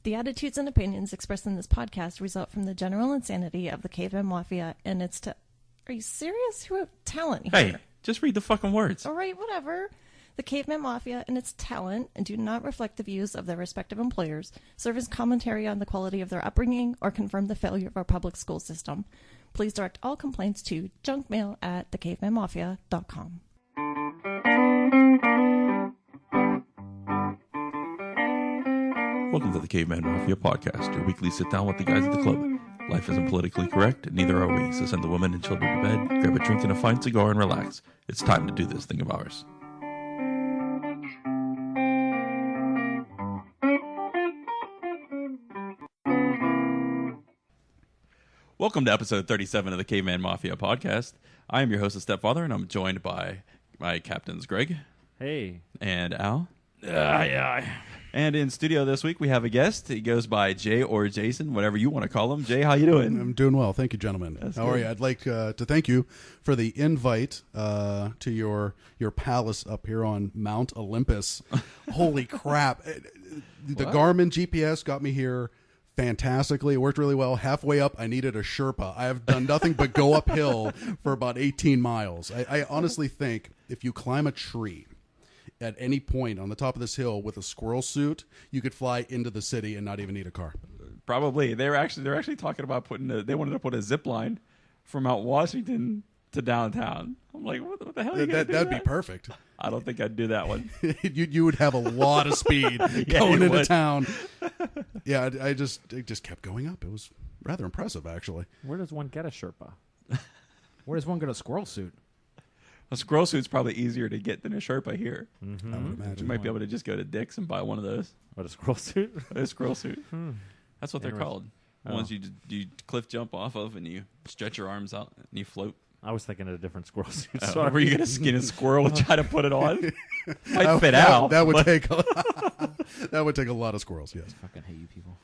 The attitudes and opinions expressed in this podcast result from the general insanity of the Caveman Mafia and its... Are you serious? Who wrote talent here? Hey, just read the fucking words. All right, whatever. The Caveman Mafia and its talent and do not reflect the views of their respective employers, serve as commentary on the quality of their upbringing, or confirm the failure of our public school system. Please direct all complaints to junkmail@thecavemanmafia.com. Welcome to the Caveman Mafia podcast, your weekly sit-down with the guys at the club. Life isn't politically correct, and neither are we, so send the women and children to bed, grab a drink and a fine cigar, and relax. It's time to do this thing of ours. Welcome to episode 37 of the Caveman Mafia podcast. I am your host, the Stepfather, and I'm joined by my captains, Greg. Hey. And Al. And in studio this week, we have a guest. He goes by Jay or Jason, whatever you want to call him. Jay, how you doing? I'm doing well. Thank you, gentlemen. How are you? I'd like to thank you for the invite to your palace up here on Mount Olympus. Holy crap. The Garmin GPS got me here fantastically. It worked really well. Halfway up, I needed a Sherpa. I have done nothing but go uphill for about 18 miles. I honestly think if you climb a tree at any point on the top of this hill with a squirrel suit, you could fly into the city and not even need a car. Probably. They're actually talking about they wanted to put a zip line from Mount Washington to downtown. I'm like, what the hell are you gonna do That'd be perfect. I don't think I'd do that one. you would have a lot of speed going into town. Yeah, it just kept going up. It was rather impressive, actually. Where does one get a Sherpa? Where does one get a squirrel suit? A squirrel suit's probably easier to get than a Sherpa here. Mm-hmm. I would imagine. You might be able to just go to Dick's and buy one of those. What, a squirrel suit? A squirrel suit. That's what they're called. Oh. Ones you cliff jump off of and you stretch your arms out and you float. I was thinking of a different squirrel suit. Were you going to skin a squirrel and try to put it on? Might fit that, out. That would take a lot of squirrels. Yes. I fucking hate you people.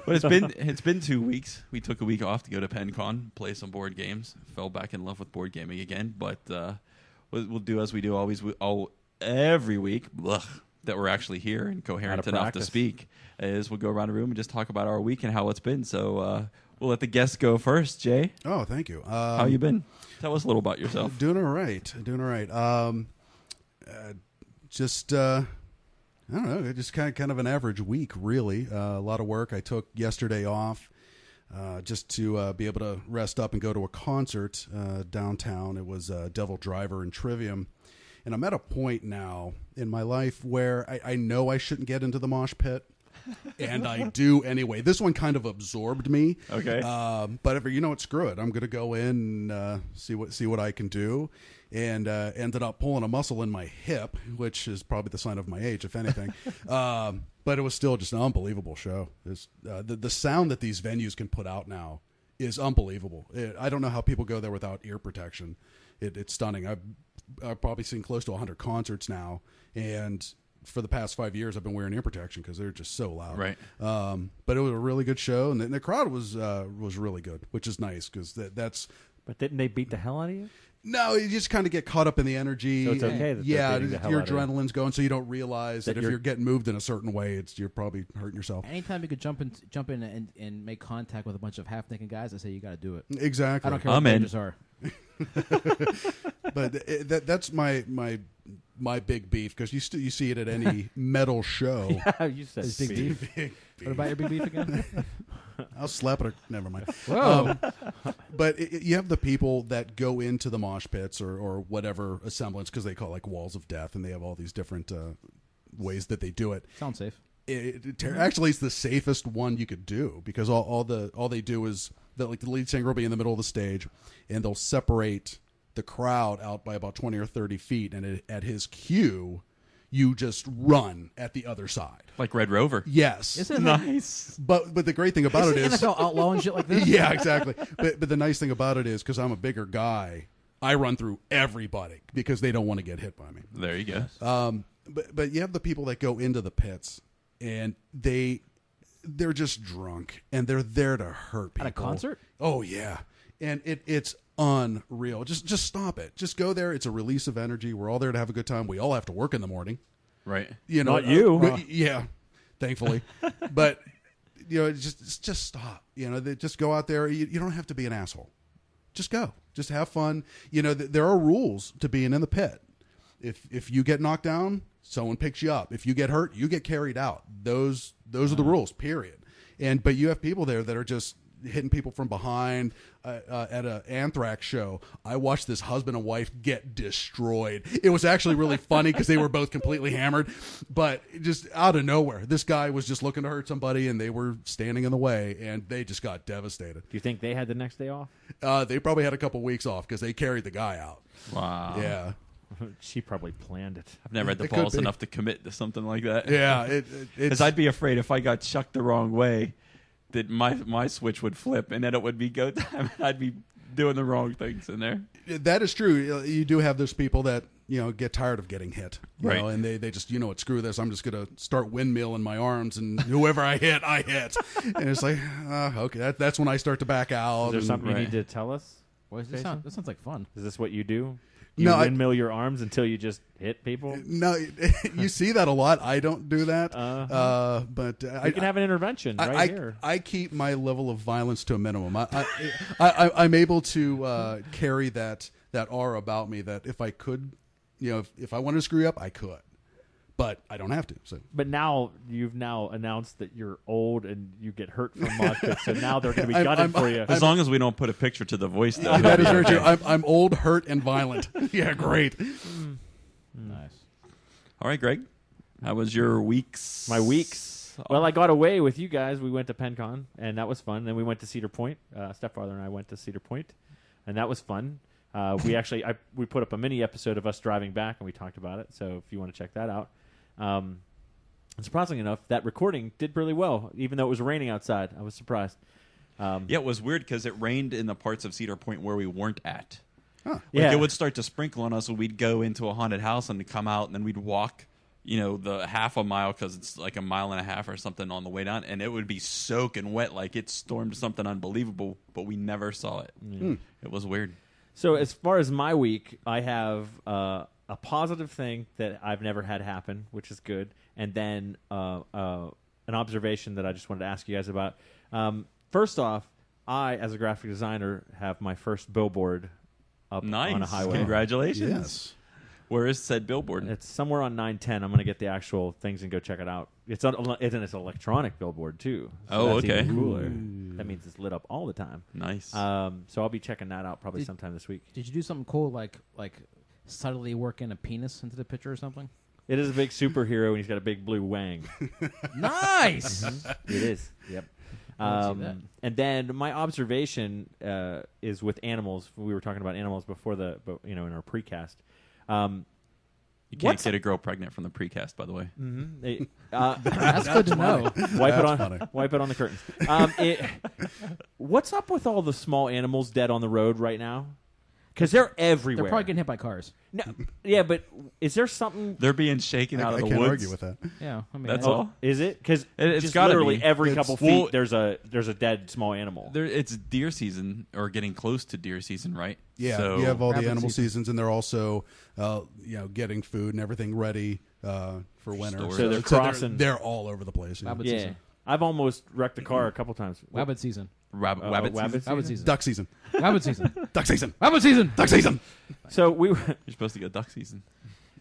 But it's been 2 weeks. We took a week off to go to Pencon, play some board games. Fell back in love with board gaming again. But we'll do as we do every week. That we're actually here and coherent enough to speak. Is we'll go around the room and just talk about our week and how it's been. So we'll let the guests go first. Jay. Oh, thank you. How you been? Tell us a little about yourself. Doing all right. Just I don't know. Just kind of an average week, really. A lot of work. I took yesterday off just to be able to rest up and go to a concert downtown. It was Devil Driver and Trivium. And I'm at a point now in my life where I know I shouldn't get into the mosh pit. And I do anyway. This one kind of absorbed me. Okay. But what, screw it. I'm going to go in and see what I can do. And ended up pulling a muscle in my hip, which is probably the sign of my age, if anything. But it was still just an unbelievable show. The sound that these venues can put out now is unbelievable. I don't know how people go there without ear protection. It's stunning. I've probably seen close to 100 concerts now, and for the past 5 years, I've been wearing ear protection because they're just so loud. Right. But it was a really good show, and the crowd was really good, which is nice because that's. But didn't they beat the hell out of you? No, you just kind of get caught up in the energy. So it's okay that they're beating the hell your out of you. adrenaline's going, so you don't realize that if you're getting moved in a certain way, you're probably hurting yourself. Anytime you could jump in and make contact with a bunch of half-naked guys, I say you got to do it. Exactly. I don't care what dangerous are. But that's my big beef, because you see it at any metal show. Yeah, you said It's big beef. Big What about your big beef again? I'll slap it. Never mind. Whoa. But you have the people that go into the mosh pits or whatever assemblance, because they call it like walls of death, and they have all these different ways that they do it. Sounds safe. Actually, it's the safest one you could do, because all they do is that, like, the lead singer will be in the middle of the stage, and they'll separate the crowd out by about 20 or 30 feet, and at his cue, you just run at the other side. Like Red Rover. Yes. Isn't Nice. But the great thing about it is NFL outlaw and shit like this? yeah, exactly. But the nice thing about it is, because I'm a bigger guy, I run through everybody because they don't want to get hit by me. There you go. But you have the people that go into the pits, and they're just drunk, and they're there to hurt people. At a concert? Oh yeah, and it's unreal. Just stop it. Just go there. It's a release of energy. We're all there to have a good time. We all have to work in the morning. Right. You know, Not you. Yeah, thankfully. But just stop. Just go out there. You don't have to be an asshole. Just go. Just have fun. There are rules to being in the pit. If you get knocked down, someone picks you up. If you get hurt, you get carried out. Those are the rules. Period. But you have people there that are just hitting people from behind. At an Anthrax show, I watched this husband and wife get destroyed. It was actually really funny because they were both completely hammered, but just out of nowhere, this guy was just looking to hurt somebody, and they were standing in the way, and they just got devastated. Do you think they had the next day off? They probably had a couple weeks off because they carried the guy out. Wow. Yeah. She probably planned it. I've never had the balls enough to commit to something like that. Yeah. Because I'd be afraid if I got chucked the wrong way, that my switch would flip and then it would be go time. I'd be doing the wrong things in there. That is true. You do have those people that get tired of getting hit, right? And they just what, screw this. I'm just gonna start windmilling my arms, and whoever I hit, I hit. And it's like, okay, that's when I start to back out. Is there something you need to tell us? This sounds like fun. Is this what you do? No, windmill your arms until you just hit people? No, you see that a lot. I don't do that. But you can have an intervention here. I keep my level of violence to a minimum. I'm able to carry that aura about me that if I could, if I wanted to screw up, I could. But I don't have to. So. But now you've announced that you're old and you get hurt from mosh pits, so now they're going to be gutted for you. As long as we don't put a picture to the voice, though. That is very true. I'm old, hurt, and violent. Yeah, great. Nice. All right, Greg. How was your weeks? My weeks. Well, I got away with you guys. We went to Pencon, and that was fun. Then we went to Cedar Point. Stepfather and I went to Cedar Point, and that was fun. We put up a mini episode of us driving back, and we talked about it. So if you want to check that out. And surprisingly enough, that recording did really well, even though it was raining outside. I was surprised. Yeah, it was weird because it rained in the parts of Cedar Point where we weren't at. Huh. Like it would start to sprinkle on us when we'd go into a haunted house and come out, and then we'd walk, the half a mile because it's like a mile and a half or something on the way down, and it would be soaking wet like it stormed something unbelievable, but we never saw it. It was weird. So as far as my week, I have a positive thing that I've never had happen, which is good, and then an observation that I just wanted to ask you guys about. First off, I, as a graphic designer, have my first billboard up on a highway. Congratulations. Yes. Where is said billboard? It's somewhere on 910. I'm going to get the actual things and go check it out. It's an electronic billboard, too. So that's okay. even cooler. That means it's lit up all the time. Nice. So I'll be checking that out probably sometime this week. Did you do something cool like subtly working a penis into the picture or something? It is a big superhero, and he's got a big blue wang. Nice! It is. Yep. And then my observation is with animals. We were talking about animals before in our precast. You can't get a girl pregnant from the precast, by the way. That's good to know. Wipe it on the curtains. What's up with all the small animals dead on the road right now? Because they're everywhere. They're probably getting hit by cars. No, yeah, but is there something? They're being shaken out of the woods. I can't woods. argue with that. Yeah, I mean That's all. Is it? Because it's got literally every couple couple feet there's a dead small animal. It's deer season or getting close to deer season, right? Yeah, so you have all the rabbit animal season. seasons, and they're also getting food and everything ready for winter. storage. So they're crossing. They're all over the place. Rabbit Yeah, season. I've almost wrecked a car a couple times. Wabbit season. Rabbit wabbit season. Wabbit season. Duck season. Wabbit season. Duck season. Wabbit season. Duck season. So we were. You're supposed to go duck season.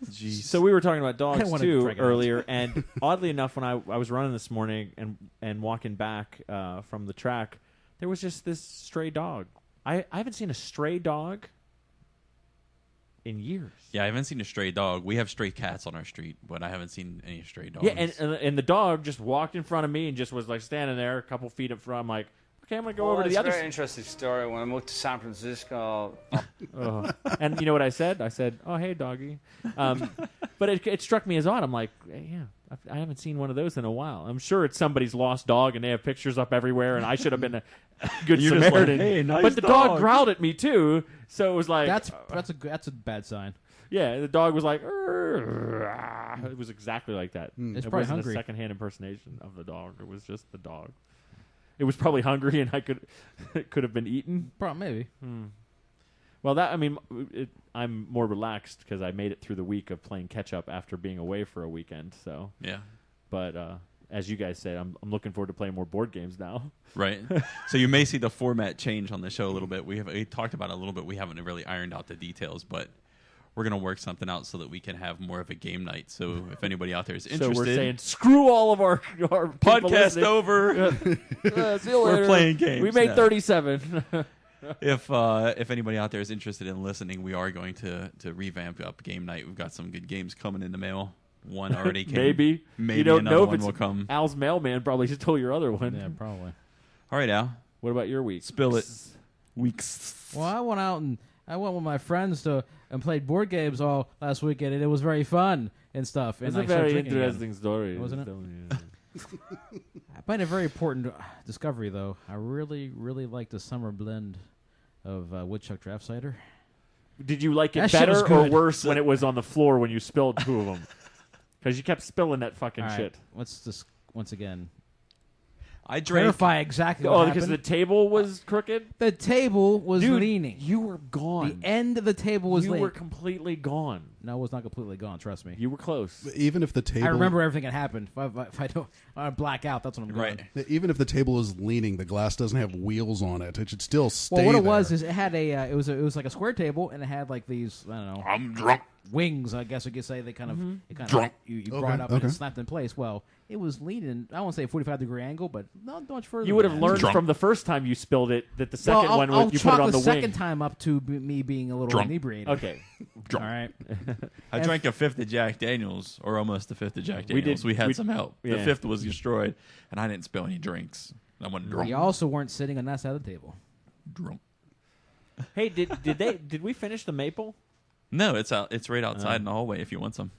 Jeez. So we were talking about I dogs wanna too drag it out. earlier, and oddly enough, when I was running this morning and walking back from the track, there was just this stray dog. I haven't seen a stray dog in years. Yeah, I haven't seen a stray dog. We have stray cats on our street, but I haven't seen any stray dogs. Yeah, and the dog just walked in front of me and just was like standing there a couple feet in front. I'm like, okay, I'm gonna go over to the other. It's a very interesting story. When I moved to San Francisco, and you know what I said? I said, "Oh, hey, doggy." But it struck me as odd. I'm like, yeah, I haven't seen one of those in a while. I'm sure it's somebody's lost dog, and they have pictures up everywhere. And I should have been a good You're just Samaritan. like, hey, nice but the dog dog. growled at me too, so it was like That's a bad sign. yeah. The dog was like, it was exactly like that. It's It probably wasn't hungry. a secondhand impersonation of the dog. It was just the dog. It was probably hungry, and it could have been eaten. Probably maybe. Well, I'm more relaxed because I made it through the week of playing catch up after being away for a weekend. So, Yeah. but as you guys said, I'm looking forward to playing more board games now. Right. So you may see the format change on the show a little bit. We talked about it a little bit. We haven't really ironed out the details, but we're going to work something out so that we can have more of a game night. So if anybody out there is interested. So we're saying, screw all of our podcast over. See you later. We're playing games. We made 37. If anybody out there is interested in listening, we are going to revamp up game night. We've got some good games coming in the mail. One already came. Maybe you don't another know if one it's will come. Al's mailman probably stole your other one. Yeah, probably. All right, Al. What about your week? Spill it. Weeks. Well, I went with my friends and played board games all last weekend, and it was very fun and stuff. It's and a very interesting story, wasn't it? I made a very important discovery, though. I really, really like the summer blend of Woodchuck Draft Cider. Did you like it That shit was better or good. worse when it was on the floor when you spilled 2 of them? Because you kept spilling that fucking All right, shit. let's just once again I drank. clarify exactly what Oh, happened. because the table was crooked? The table was Dude, leaning. you were gone. The end of the table was you leaning. were completely gone. No, it was not completely gone. Trust me. You were close. Even if the table, I remember everything that happened. If I don't black out, that's what I'm going. Right. Even if the table is leaning, the glass doesn't have wheels on it. It should still stay. Well, what it there. was is it had a it was like a square table, and it had like these, I don't know, I'm drunk. wings. I guess you could say they kind of it kind Drunk. of you Okay, brought up and okay. it snapped in place. Well, it was leaning. I won't say a 45-degree angle, but not much further. You would than have that. learned Drunk. from the first time you spilled it that the Well, second one I'll you put chalk it on the second wing. time up to me being a little Drunk. inebriated. Okay. Drunk. All right. I drank a fifth of Jack Daniels, or almost a fifth of Jack We Daniels. did- We had we- some help. yeah. The fifth was destroyed, and I didn't spill any drinks. I wasn't drunk. We also weren't sitting on that side of the table. Drunk. Hey, did we finish the maple? No, it's out. It's right outside in the hallway. If you want some.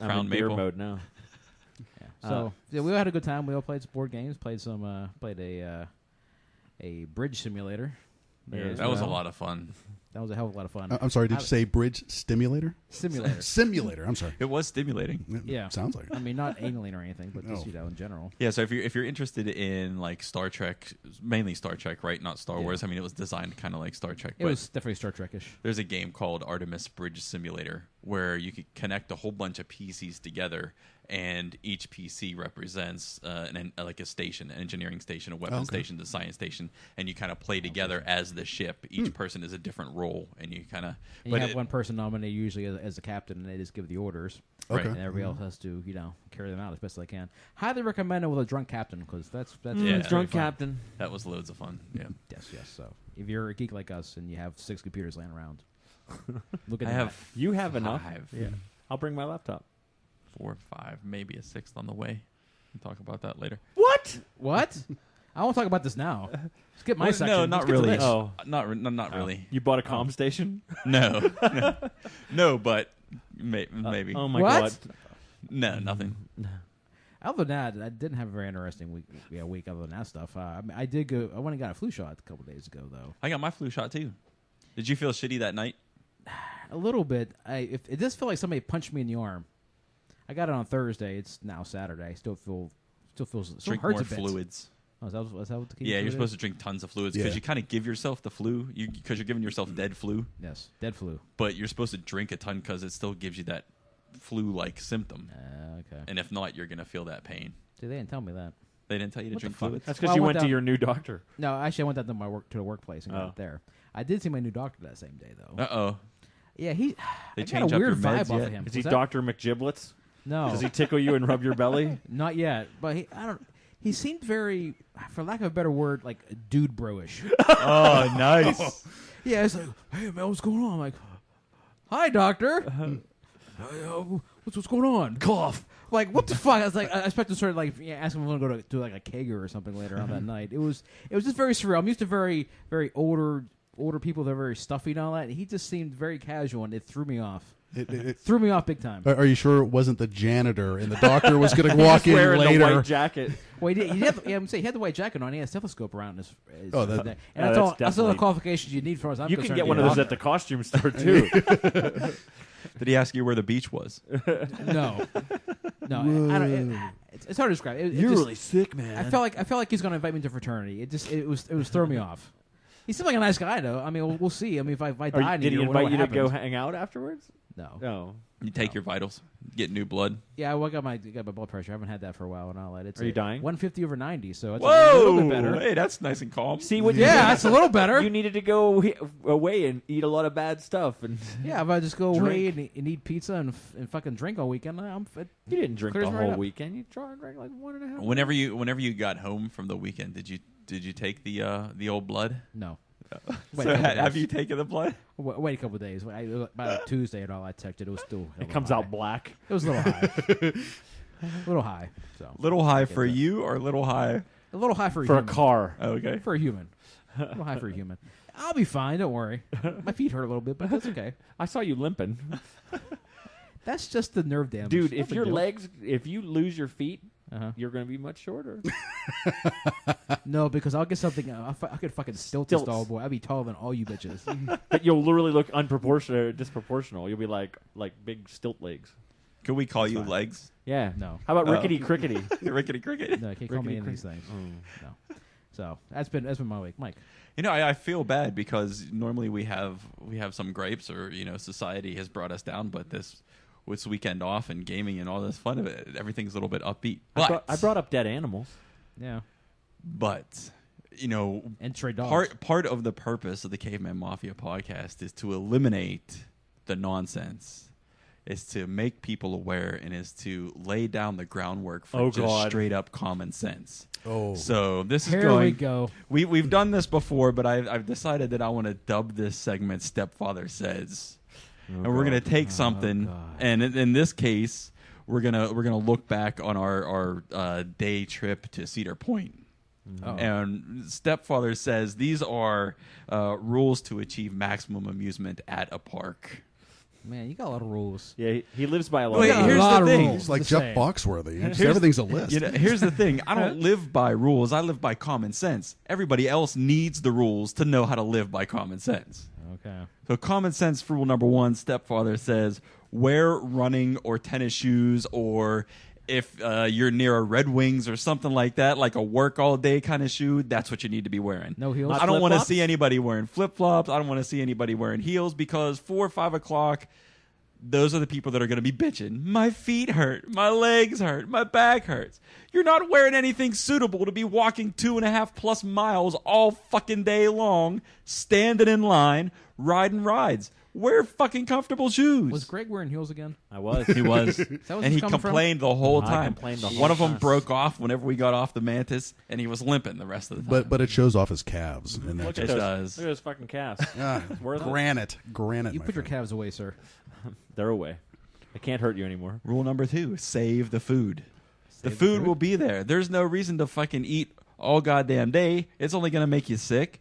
I'm Crown in beer maple. mode now. So yeah, we all had a good time. We all played some board games. Played a bridge simulator. Yeah, There as That was a well. lot of fun. That was a hell of a lot of fun. I'm sorry. Did you say bridge stimulator? Simulator. Simulator. I'm sorry. It was stimulating. Yeah. Sounds like it. I mean, not anally or anything, but just No. in general. Yeah, so if you're interested in like Star Trek, mainly Star Trek, right? Not Star Yeah. Wars. I mean, it was designed kind of like Star Trek. It but was definitely Star Trek-ish. there's a game called Artemis Bridge Simulator where you could connect a whole bunch of PCs together, and each PC represents like a station, an engineering station, a weapons station, a science station, and you kind of play together as the ship. Each person is a different role, and you kind of. And you have one person nominated usually as the captain, and they just give the orders. Right. And everybody else has to, carry them out as best they can. Highly recommend it with a drunk captain, because that's Yeah. very Drunk fun. captain. That was loads of fun. Yeah. Yes. So if you're a geek like us and you have 6 computers laying around, look at I that. have You have enough. 5. Yeah. I'll bring my laptop. 4, 5, maybe a 6th on the way. We'll talk about that later. What? What? I won't talk about this now. Skip my section. No, Let's not get to really. this. Oh. Not really. You bought a comm station? No. No, but maybe. Oh my What? god. No, nothing. Other than that, I didn't have a very interesting week other than that stuff. I mean, I did go. I went and got a flu shot a couple days ago, though. I got my flu shot too. Did you feel shitty that night? A little bit. It does feel like somebody punched me in the arm. I got it on Thursday. It's now Saturday. Still feels. Still Drink hurts more a bit. fluids. Oh, is that what the key Yeah, fluid you're is? supposed to drink tons of fluids because Yeah. you kind of give yourself the flu because you're giving yourself dead flu, Yes, dead flu. but you're supposed to drink a ton because it still gives you that flu-like symptom. Okay. And if not, you're going to feel that pain. See, they didn't tell me that. They didn't tell you to What the drink fuck? fluids? That's because Well, you I went went to down- your new doctor. No, actually, I went down to the workplace and got Oh. it there. I did see my new doctor that same day, though. Uh-oh. Yeah, he. They I got change a up weird your meds vibe off yet? of him. Is he Was that- Dr. McGiblets? No, Does he tickle you and rub your belly? not yet. But I don't. He seemed very, for lack of a better word, like dude bro-ish. Oh, nice. Yeah, it's like, hey man, what's going on? I'm like, hi doctor. What's going on? Cough. Like, what the fuck? I was like, I expected to sort of like ask him if I want to go to like a kegger or something later on that night. It was just very surreal. I'm used to very older people that are very stuffy and all that. And he just seemed very casual, and it threw me off. Threw me off big time. Are you sure it wasn't the janitor and the doctor was going to walk in Wearing the later? white jacket. Well, he had the white jacket on. He had a stethoscope around his Oh, that- and that's that's all the definitely- qualifications you need for us. I'm You can concerned get to one be of a those at doctor. the costume store, too. Did he ask you where the beach was? No. I don't. It's hard to describe. It just- sick, man. I felt like he's going to invite me to fraternity. It was throwing me off. He seemed like a nice guy, though. I mean, we'll see. I mean, if I die, Did he or invite what you to go happens. hang out afterwards? No. No. You take your vitals, get new blood. Yeah, I got my blood pressure. I haven't had that for a while, and all that. Are you dying? 150/90, so it's a Whoa! little bit better. Hey, that's nice and calm. See what? Yeah, that's a little better. You needed to go away and eat a lot of bad stuff, and Yeah, if I just go away and eat pizza and fucking drink all weekend, you didn't drink Clears the me right whole up. weekend. You drank like 1.5. Whenever you got home from the weekend, did you take the old blood? No. So have you taken the blood? Wait a couple of days. About Tuesday and all, I checked it. It was still. It comes out black. It was a little high. A little high. So Little high for you or little high? a little high for a For a human. car. Okay. For a human. A little high for a human. I'll be fine. Don't worry. My feet hurt a little bit, but that's okay. I saw you limping. That's just the nerve damage. Dude, No if big your deal. legs, if you lose your feet, Uh-huh. you're going to be much shorter. No, because I'll get something. I could fucking stilt this Stilts. tall boy. I'd be taller than all you bitches. But you'll literally look disproportional. You'll be like big stilt legs. Could we call you legs? Yeah. No. How about Oh. rickety crickety? Rickety cricket. No, you can't call me any of Rickety these things. No. So that's been my week, Mike. You know, I feel bad because normally we have some gripes, or society has brought us down, but this weekend off and gaming and all this fun of it, everything's a little bit upbeat. But I brought up dead animals. Yeah. but And stray dogs. part of the purpose of the Caveman Mafia podcast is to eliminate the nonsense. Is to make people aware, and is to lay down the groundwork for straight up common sense. Oh. So this is Here we go. We've done this before, but I've decided that I want to dub this segment "Stepfather Says," and we're gonna take something, and in this case, we're gonna look back on our day trip to Cedar Point. Oh. And Stepfather Says these are rules to achieve maximum amusement at a park. Man, you got a lot of rules. Yeah, he lives by a lot. Wait, of got a here's lot the of thing. rules. It's like The Jeff same. Foxworthy. Just everything's a list. Here's the thing. I don't live by rules. I live by common sense. Everybody else needs the rules to know how to live by common sense. Okay. So common sense rule number 1, Stepfather says, wear running or tennis shoes, or if you're near a Red Wings or something like that, like a work all day kind of shoe, that's what you need to be wearing. No heels? I don't want to flip-flops? see anybody wearing flip-flops. I don't want to see anybody wearing heels, because 4 or 5 o'clock, those are the people that are going to be bitching. My feet hurt. My legs hurt. My back hurts. You're not wearing anything suitable to be walking 2.5+ miles all fucking day long, standing in line, riding rides. Wear fucking comfortable shoes. Was Greg wearing heels again? I was. He was. that what And it's he coming from? complained the whole I time. complained the whole One of them time. broke off whenever we got off the Mantis, and he was limping the rest of the time. But it shows off his calves. In that Look It at those. does. Look at those fucking calves. Ah, worth it. granite. You my put your friend. calves away, sir. They're away. I can't hurt you anymore. Rule number 2, save the food. The the food food? will be there. There's no reason to fucking eat all goddamn day. It's only going to make you sick.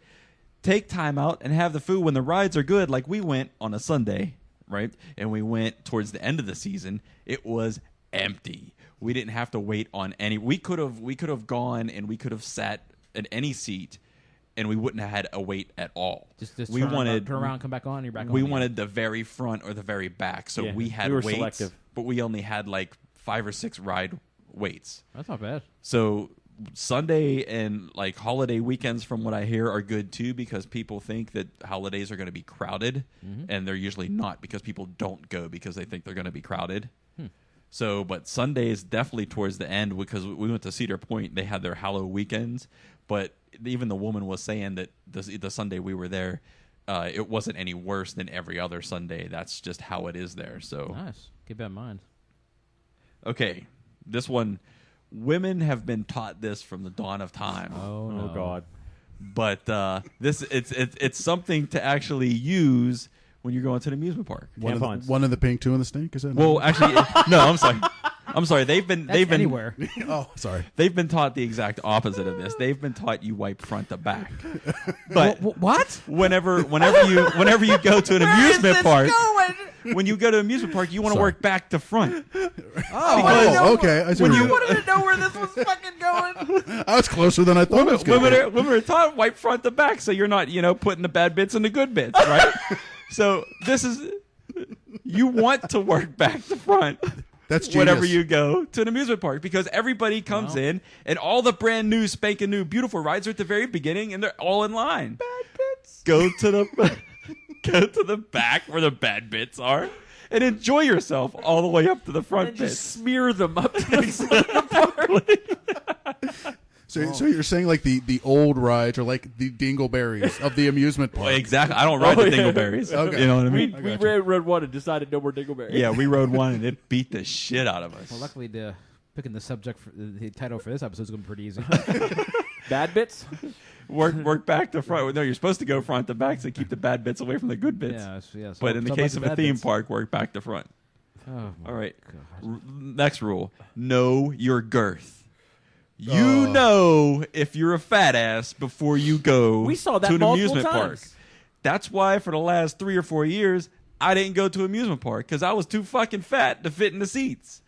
Take time out and have the food when the rides are good. Like we went on a Sunday, right? And we went towards the end of the season. It was empty. We didn't have to wait on any. We could have gone and we could have sat at any seat, and we wouldn't have had a wait at all. Just we turn around, come back on, you're back on. We again. wanted the very front or the very back, so Yeah, we had we were waits, selective. but we only had like 5 or 6 ride waits. That's not bad. So Sunday and like holiday weekends, from what I hear, are good too, because people think that holidays are going to be crowded, and they're usually not, because people don't go because they think they're going to be crowded. So, but Sunday is definitely towards the end, because we went to Cedar Point. They had their Halloween weekends, but even the woman was saying that the Sunday we were there, it wasn't any worse than every other Sunday. That's just how it is there. So, Nice. Keep that in mind. okay, this one, women have been taught this from the dawn of time. Oh, no. Oh God. But it's something to actually use when you're going to an amusement park. Tampons. One in the pink, 2 in the stink. Is that? Well, actually, no. I'm sorry. They've been Anywhere. oh, sorry. They've been taught the exact opposite of this. They've been taught you wipe front to back. But What? whenever you go to an amusement park, when you go to an amusement park, you want to Sorry. work back to front. Oh, okay. I see when where you- you're I didn't know where this was fucking going. I was closer than I thought it was going to be. Women are taught wipe front to back, so you're not putting the bad bits in the good bits, right? So this is, you want to work back to front. That's genius. Whenever you go to an amusement park, because everybody comes in, and all the brand new, spanking new, beautiful rides are at the very beginning, and they're all in line. Bad bits. Go to the back where the bad bits are, and enjoy yourself all the way up to the front And pit. just smear them up to the front of the park. So you're saying like the old rides are like the dingleberries of the amusement park. Well, exactly. I don't ride the dingleberries. Okay. You know what I mean? We rode one and decided no more dingleberries. Yeah, we rode one and it beat the shit out of us. Well, luckily, picking the subject for the title for this episode is going to be pretty easy. Bad bits? Work back to front. No, you're supposed to go front to back to keep the bad bits away from the good bits. Yeah. But in the case of a theme park, work back to front. Oh, All right. God. Next rule: know your girth. You know if you're a fat ass before you go We saw that to an multiple amusement park. times. That's why for the last 3 or 4 years, I didn't go to amusement park because I was too fucking fat to fit in the seats.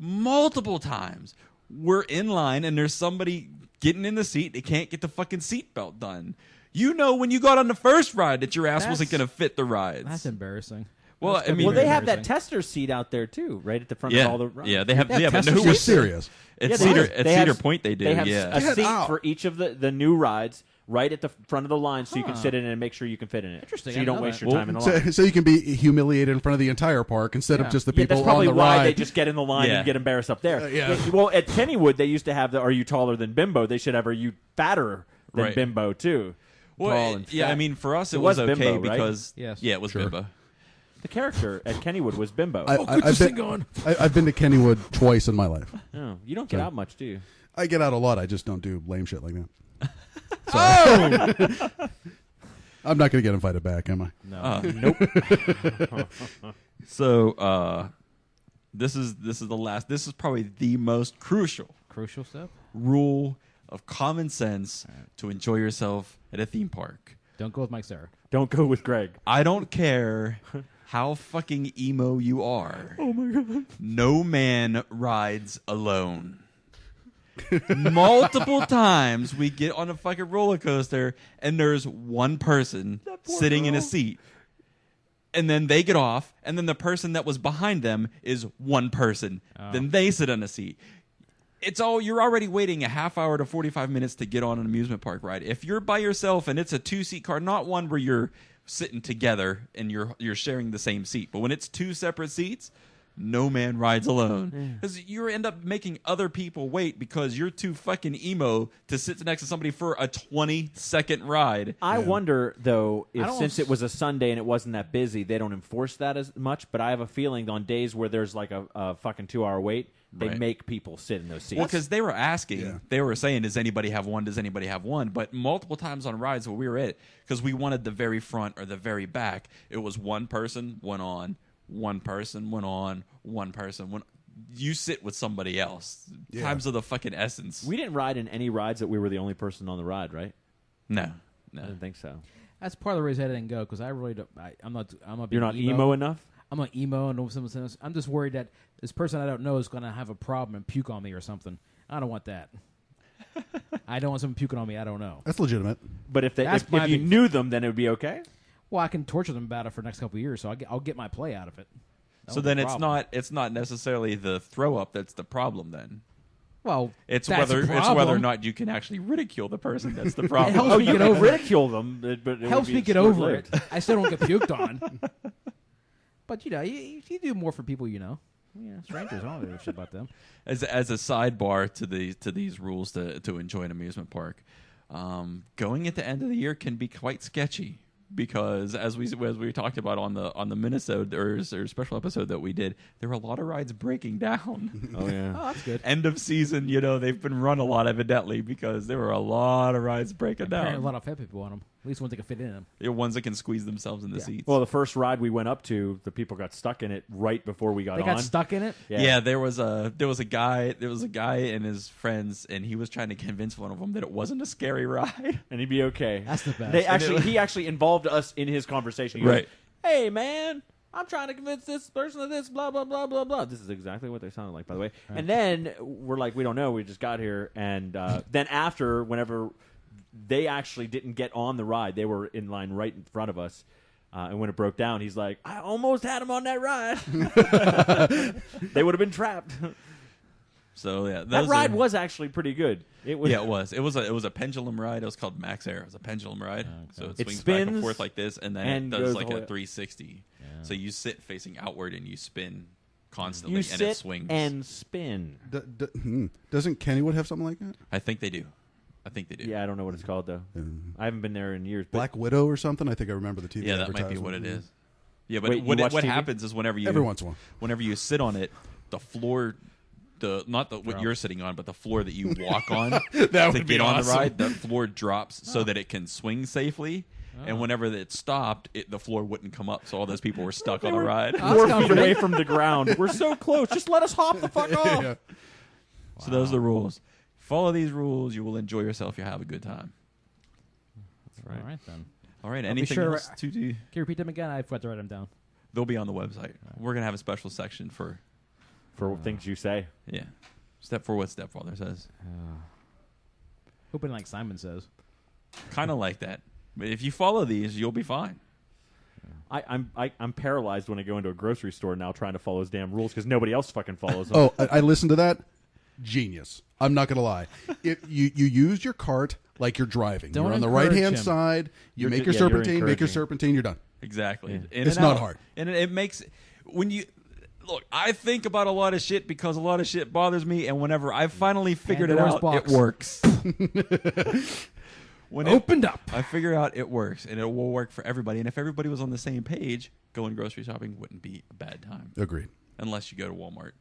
Multiple times, we're in line and there's somebody getting in the seat. They can't get the fucking seatbelt done. You know when you got on the first ride that your ass wasn't going to fit the rides. That's embarrassing. Well, That's I mean, Well, they have that embarrassing. tester seat out there, too, right at the front yeah, of all the rides. yeah, they have. They Yeah, have but no, testers. You're serious. At Yeah, Cedar, they at have- Cedar Point, they do. They have Yeah, a seat out. for each of the new rides right at the front of the line so you can sit in it and make sure you can fit in it. Interesting, So you I don't didn't know waste that. your time in the line. So you can be humiliated in front of the entire park instead of just the Yeah, people that's probably on the why ride. they just get in the line Yeah. and get embarrassed up there. yeah. Well, at Kennywood, they used to have the "Are you taller than Bimbo?" They should have "Are you fatter than Right. Bimbo?" too. well, Tall and yeah. fat. I mean, for us, it It was was okay Bimbo, right? because Yes. yeah, it was Sure. Bimbo. The character at Kennywood was Bimbo. I've been to Kennywood twice in my life. Oh, you don't get out much, do you? I get out a lot. I just don't do lame shit like that. So, I'm not going to get invited back, am I? No. Nope. So this is the last. This is probably the most crucial Crucial stuff. rule of common sense to enjoy yourself at a theme park. Don't go with Mike Sarah. Don't go with Greg. I don't care how fucking emo you are. Oh my god. No man rides alone. Multiple times we get on a fucking roller coaster and there's one person sitting in a seat. And then they get off, and then the person that was behind them is one person. Then they sit on a seat. You're already waiting a half hour to 45 minutes to get on an amusement park ride. If you're by yourself and it's a 2-seat car, not one where you're sitting together and you're sharing the same seat, but when it's 2 separate seats, no man rides alone. Because you end up making other people wait because you're too fucking emo to sit next to somebody for a 20-second ride. I wonder, though, if I don't since s- it was a Sunday and it wasn't that busy, they don't enforce that as much. But I have a feeling on days where there's like a fucking 2-hour wait, they Right. make people sit in those seats. Well, because they were asking, they were saying, does anybody have one? Does anybody have one? But multiple times on rides where we were at, because we wanted the very front or the very back, it was one person went on, one person went on, one person went. You sit with somebody else. Yeah. Times of the fucking essence. we didn't ride in any rides that we were the only person on the ride, right? No, I no. didn't think so. That's part of the reason I didn't go because I really don't. I'm not. I'm a big You're not emo enough? I'm not emo and something else. I'm just worried that this person I don't know is going to have a problem and puke on me or something. I don't want that. I don't want someone puking on me I don't know. That's legitimate. But if That's if my you big- knew them, then it would be okay. Well, I can torture them about it for the next couple of years, so I'll get my play out of it. That So won't be then a it's problem. not necessarily the throw up that's the problem. Then Well, it's that's a whether or problem. not you can actually ridicule the person that's the problem. helps Oh, me you get can over it. ridicule them, but it Helps would me be get over it. short-lived. I still don't get puked on. But you know, you do more for people you know. Yeah, strangers. I don't give a shit about them. As a sidebar to these rules to enjoy an amusement park, going at the end of the year can be quite sketchy because as we talked about on the Minnesota or special episode that we did, there were a lot of rides breaking down. Oh yeah. Oh, that's good. End of season, they've been run a lot evidently because there were a lot of rides breaking Apparently down. a lot of fat people on them. At least ones that can fit in them. They're ones that can squeeze themselves in the seats. Well, the first ride we went up to, the people got stuck in it right before we got They on. got stuck in it. Yeah, there was a guy and his friends, and he was trying to convince one of them that it wasn't a scary ride. and he'd be okay. That's the best. He actually involved us in his conversation. He goes, Right. Hey man, I'm trying to convince this person of this, blah blah blah blah blah. This is exactly what they sounded like, by the way. Right. And then we're like, we don't know. We just got here, and then after, whenever they actually didn't get on the ride, they were in line right in front of us. And when it broke down, he's like, I almost had him on that ride. They would have been trapped. So yeah, That ride was actually pretty good. It was. Yeah, it was. It was a pendulum ride. It was called Max Air. It was a pendulum ride. So it swings back and spins forth like this, and then and it does goes like the a whole- 360. So you sit facing outward and you spin constantly, You and sit it swings. and spin. Doesn't Kennywood have something like that? I think they do. Yeah, I don't know what it's called though. I haven't been there in years. But Black Widow or something? I think I remember the TV Yeah, that might be advertisement. what it is. Yeah, but Wait, you what watch TV? happens is whenever you Every once in a while. whenever you sit on it, the floor, what you're sitting on, but the floor that you walk on That to would be get on the awesome. ride, the floor drops so that it can swing safely. And whenever it stopped, the floor wouldn't come up, so all those people were stuck on the ride. 4 feet away from the ground. We're so close. Just let us hop the fuck off. Yeah. So those are the rules. Follow these rules, you will enjoy yourself. You'll have a good time. All right, then. All right. be Anything sure else to do? Can you repeat them again? I forgot to write them down. They'll be on the website. We're gonna have a special section for Things you say. Step for what Stepfather says. Hoping like Simon says. Kind of like that. But if you follow these, you'll be fine. I'm paralyzed when I go into a grocery store now trying to follow those damn rules because nobody else fucking follows them. Oh, I listened to that. Genius. I'm not going to lie. If you use your cart like you're driving. Don't you're on the encourage right-hand him. side. You You're make ju- your yeah, you're serpentine, make your encouraging. serpentine, you're done. Exactly. Yeah. In It's and not out. hard. And it makes when you look. I think about a lot of shit because a lot of shit bothers me, and whenever I finally figured Pandora's it out, box. it works. When Opened up. I figure out it works, and it will work for everybody. And if everybody was on the same page, going grocery shopping wouldn't be a bad time, Agreed. unless you go to Walmart.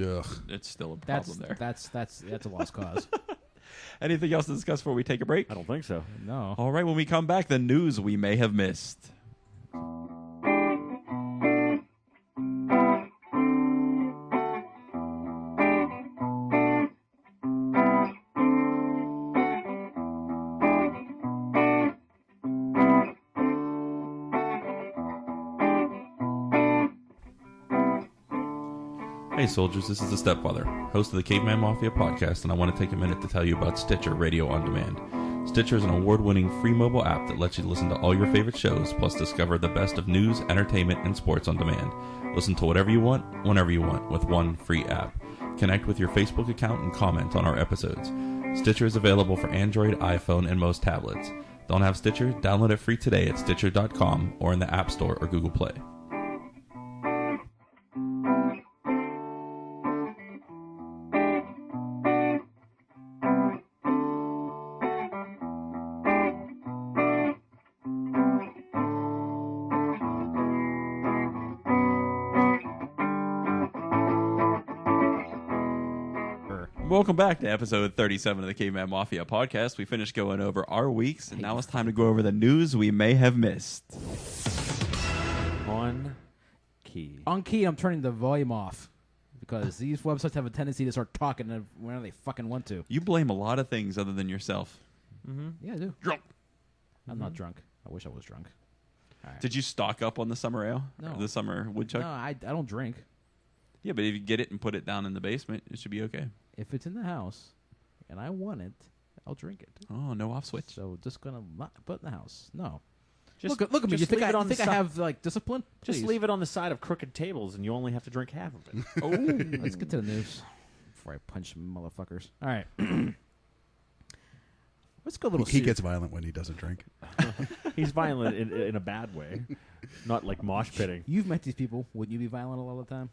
Ugh. It's still a problem there. That's a lost cause. Anything else to discuss before we take a break? I don't think so. No. All right, when we come back, the news we may have missed. Hey soldiers, this is the Stepfather, host of the Caveman Mafia podcast, and I want to take a minute to tell you about Stitcher Radio On Demand. Stitcher is an award-winning free mobile app that lets you listen to all your favorite shows, plus discover the best of news, entertainment, and sports on demand. Listen to whatever you want, whenever you want, with one free app. Connect with your Facebook account and comment on our episodes. Stitcher is available for Android, iPhone, and most tablets. Don't have Stitcher? Download it free today at Stitcher.com or in the App Store or Google Play. Welcome back to episode 37 of the Caveman Mafia podcast. We finished going over our weeks, and now it's time to go over the news we may have missed. On key. On key, I'm turning the volume off because these websites have a tendency to start talking whenever they fucking want to. You blame a lot of things other than yourself. Yeah, I do. Drunk. I'm not drunk. I wish I was drunk. Did you stock up on the summer ale? No. Or the summer woodchuck? No, I don't drink. Yeah, but if you get it and put it down in the basement, it should be okay. If it's in the house and I want it, I'll drink it. Oh, no off switch. So just gonna not put it in the house. No. Just Look at me. just You think leave I it on the think I si- have like discipline? Just Please. leave it on the side of crooked tables, and you only have to drink half of it. Oh, Let's get to the news before I punch motherfuckers. All right. Let's go a little. He gets violent when he doesn't drink. He's violent in a bad way, not like mosh pitting. You've met these people. Wouldn't you be violent all the time?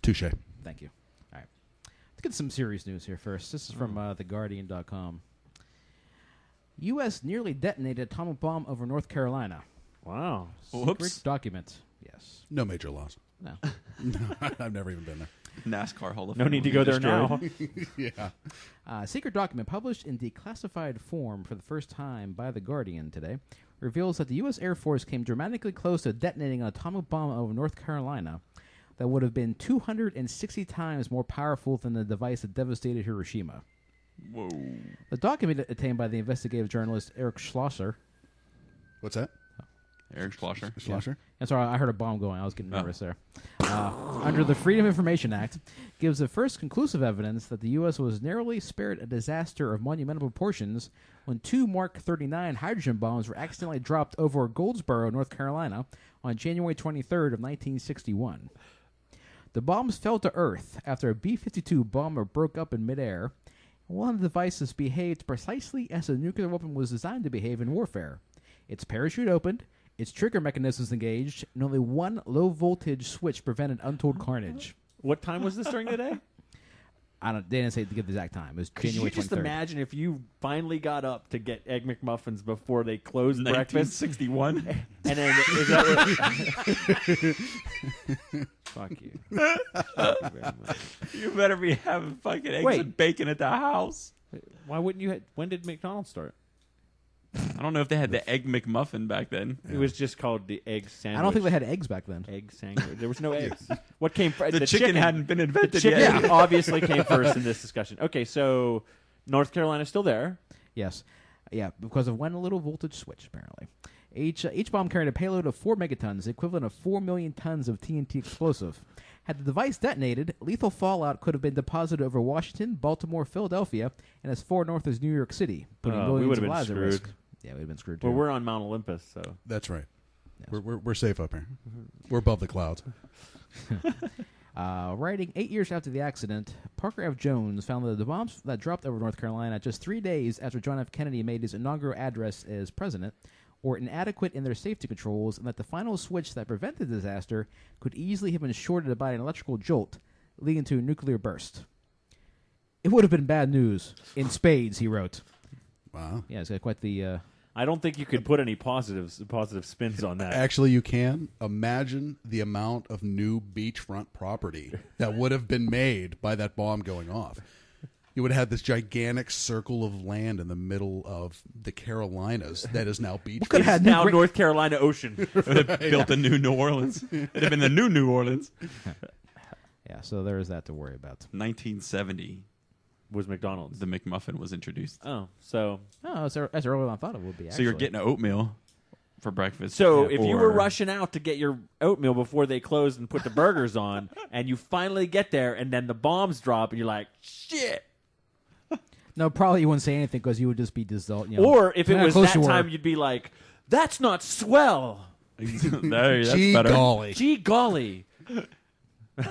Touche. Thank you. All right. Let's get some serious news here first. This is from TheGuardian.com. U.S. nearly detonated atomic bomb over North Carolina. Wow. Whoops. Secret document. Yes. No major loss. No. I've never even been there. NASCAR Hall of No Fame need to will go be there destroyed. now. Yeah. Secret document published in declassified form for the first time by The Guardian today reveals that the U.S. Air Force came dramatically close to detonating an atomic bomb over North Carolina that would have been 260 times more powerful than the device that devastated Hiroshima. Whoa. The document obtained by the investigative journalist Eric Schlosser. What's that? Eric Schlosser. Schlosser? I'm sorry, I heard a bomb going. I was getting nervous there. Under the Freedom of Information Act, gives the first conclusive evidence that the U.S. was narrowly spared a disaster of monumental proportions when two Mark 39 hydrogen bombs were accidentally dropped over Goldsboro, North Carolina, on January 23rd of 1961. The bombs fell to Earth after a B-52 bomber broke up in midair. One of the devices behaved precisely as a nuclear weapon was designed to behave in warfare. Its parachute opened, its trigger mechanisms engaged, and only one low-voltage switch prevented untold carnage. What time was this during the day? They didn't say to give the exact time. It was Could January you just 23rd. imagine if you finally got up to get Egg McMuffins before they closed breakfast? 1961. And then, is that what? Fuck you. Thank you very much. You better be having fucking eggs Wait. and bacon at the house. Why wouldn't you? When did McDonald's start? I don't know if they had the Egg McMuffin back then. It was just called the egg sandwich. I don't think they had eggs back then. egg sandwich. There was no eggs. What came first? The chicken hadn't been The invented chicken yet. obviously came first in this discussion. Okay, so North Carolina's still there. Yes. Yeah, because of one little voltage switch, apparently. Each bomb carried a payload of 4 megatons, the equivalent of 4 million tons of TNT explosive. Had the device detonated, lethal fallout could have been deposited over Washington, Baltimore, Philadelphia, and as far north as New York City, putting We millions would of have been lives at screwed. risk. Yeah, we'd have been screwed too. Well, we're on Mount Olympus, so That's right. Yes. We're safe up here. We're above the clouds. Writing 8 years after the accident, Parker F. Jones found that the bombs that dropped over North Carolina just 3 days after John F. Kennedy made his inaugural address as president were inadequate in their safety controls, and that the final switch that prevented the disaster could easily have been shorted by an electrical jolt, leading to a nuclear burst. It would have been bad news. In spades, he wrote. Wow. Yeah, it's got quite the... I don't think you could put any positive spins on that. Actually, you can. Imagine the amount of new beachfront property that would have been made by that bomb going off. You would have had this gigantic circle of land in the middle of the Carolinas that is now beach. could have It's had now great- North Carolina Ocean. They built a new New Orleans. It'd have been the new Orleans. Yeah, so there is that to worry about. 1970, Was McDonald's. the McMuffin was introduced. Oh, so Oh, that's earlier than I thought it would be, So you're actually. getting oatmeal for breakfast. if you were or- rushing out to get your oatmeal before they closed and put the burgers on, and you finally get there, and then the bombs drop, and you're like, shit. No, probably you wouldn't say anything because you would just be you know, Or if it depending on was how close that you were. time, you'd be like, that's not swell. There, that's Gee better. golly. Gee golly.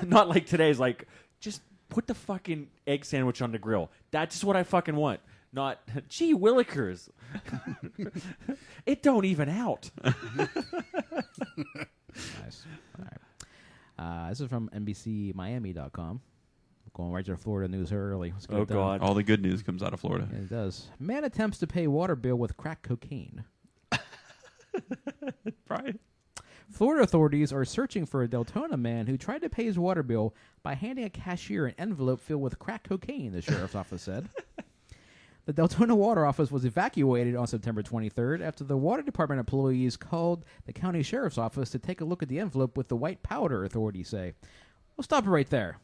Not like today's, like, just put the fucking egg sandwich on the grill. That's just what I fucking want. Not, gee willikers. It don't even out. Nice. All right. This is from NBCMiami.com. Going right to Florida news here early. Let's get Oh, it done. God. All the good news comes out of Florida. Yeah, it does. Man attempts to pay water bill with crack cocaine. Brian. Florida authorities are searching for a Deltona man who tried to pay his water bill by handing a cashier an envelope filled with crack cocaine, the sheriff's office said. The Deltona water office was evacuated on September 23rd after the water department employees called the county sheriff's office to take a look at the envelope with the white powder, authorities say. We'll stop it right there.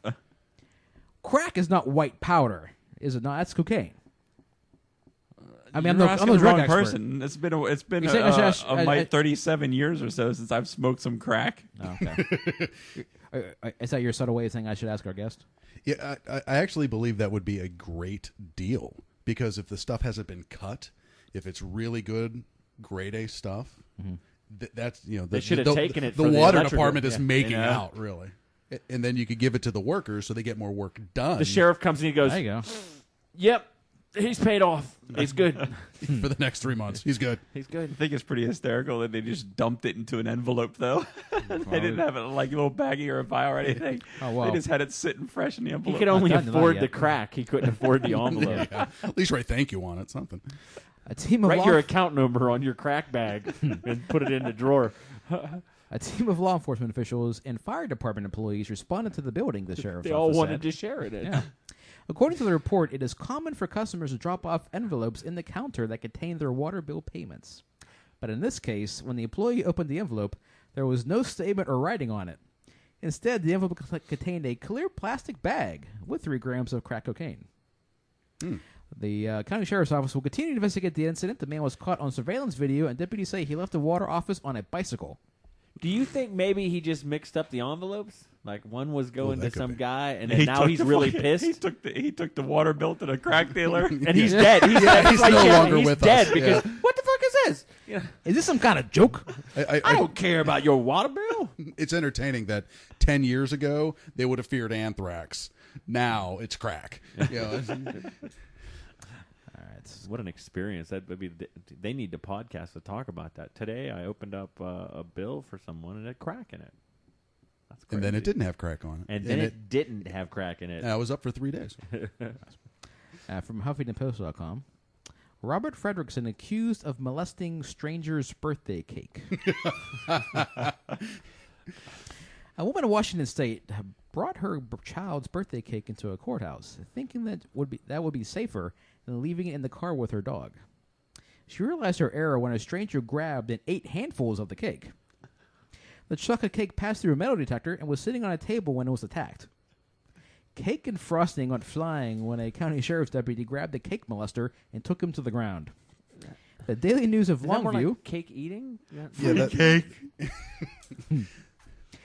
Crack is not white powder, is it not? That's cocaine. I mean, You're I'm asking no the drug wrong expert. person. It's been You say I should- I- 37 years or so since I've smoked some crack. Oh, okay. Is that your subtle way of saying I should ask our guest? Yeah, I actually believe that would be a great deal because if the stuff hasn't been cut, if it's really good, grade A stuff, that's They should have taken it The for the water electrical- department is yeah. making Yeah. out really, and then you could give it to the workers so they get more work done. The sheriff comes in and he goes, There you go. yep, he's paid off. He's good. for the next 3 months. He's good. He's good. I think it's pretty hysterical that they just dumped it into an envelope, though. They didn't have it like a little baggie or a vial or anything. Oh, wow. They just had it sitting fresh in the He envelope. could only Not done afford that the yet. crack. He couldn't afford the envelope. Yeah. At least write thank you on it, something. A team of Write law your account number on your crack bag and put it in the drawer. A team of law enforcement officials and fire department employees responded to the building, the sheriff's They all office wanted said. to share it. Yeah. According to the report, it is common for customers to drop off envelopes in the counter that contain their water bill payments. But in this case, when the employee opened the envelope, there was no statement or writing on it. Instead, the envelope contained a clear plastic bag with 3 grams of crack cocaine. The county sheriff's office will continue to investigate the incident. The man was caught on surveillance video, and deputies say he left the water office on a bicycle. Do you think maybe he just mixed up the envelopes? Like one was going that to could some be. guy, and then now he's really pissed. He took the water bill to the crack dealer. And he's dead. He's Yeah, dead. he's Like, no yeah, longer he's with dead us. because Yeah. what the fuck is this? Is this some kind of joke? I don't care about your water bill. It's entertaining that 10 years ago they would have feared anthrax. Now it's crack. You know, What an experience that would be. They need to podcast to talk about that. Today I opened up a bill for someone and it had crack in it. That's crazy. and then it didn't have crack on it. And then it didn't have crack in it. I was up for 3 days. From HuffingtonPost.com. Robert Fredrickson accused of molesting stranger's birthday cake. A woman in Washington State brought her child's birthday cake into a courthouse, thinking that would be safer than leaving it in the car with her dog. She realized her error when a stranger grabbed and ate handfuls of the cake. The chocolate cake passed through a metal detector and was sitting on a table when it was attacked. Cake and frosting went flying when a county sheriff's deputy grabbed the cake molester and took him to the ground. The Daily News of Is that more Longview... like cake eating? Cake.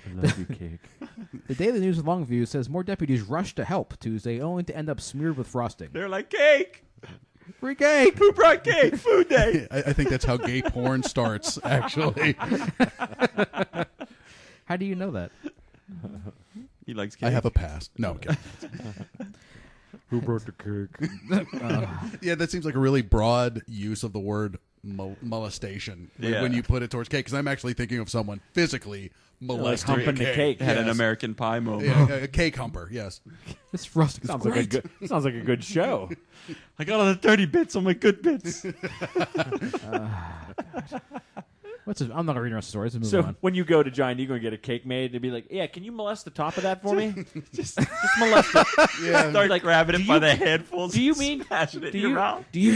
I love you, cake. The Daily News of Longview says more deputies rushed to help Tuesday, only to end up smeared with frosting. They're like, cake. Free cake! Who brought cake? Food day. I think that's how gay porn starts, actually. How do you know that? He likes cake. I have a past. No, I'm kidding. Who brought the cake? Yeah, that seems like a really broad use of the word molestation when you put it towards cake. Because I'm actually thinking of someone physically molesting humping the cake. Had an Yes. American Pie moment. Yeah, a cake humper, yes. This frosting Sounds like a good show. I got all the dirty bits on my good bits. I'm not going to read the rest of the story. Let's move So on. when you go to Giant Eagle and get a cake made, they'd be like, "Yeah, can you molest the top of that for me? just molest it." Start like grabbing it by the handfuls. Do you mean smashing it Do in your you mouth? do you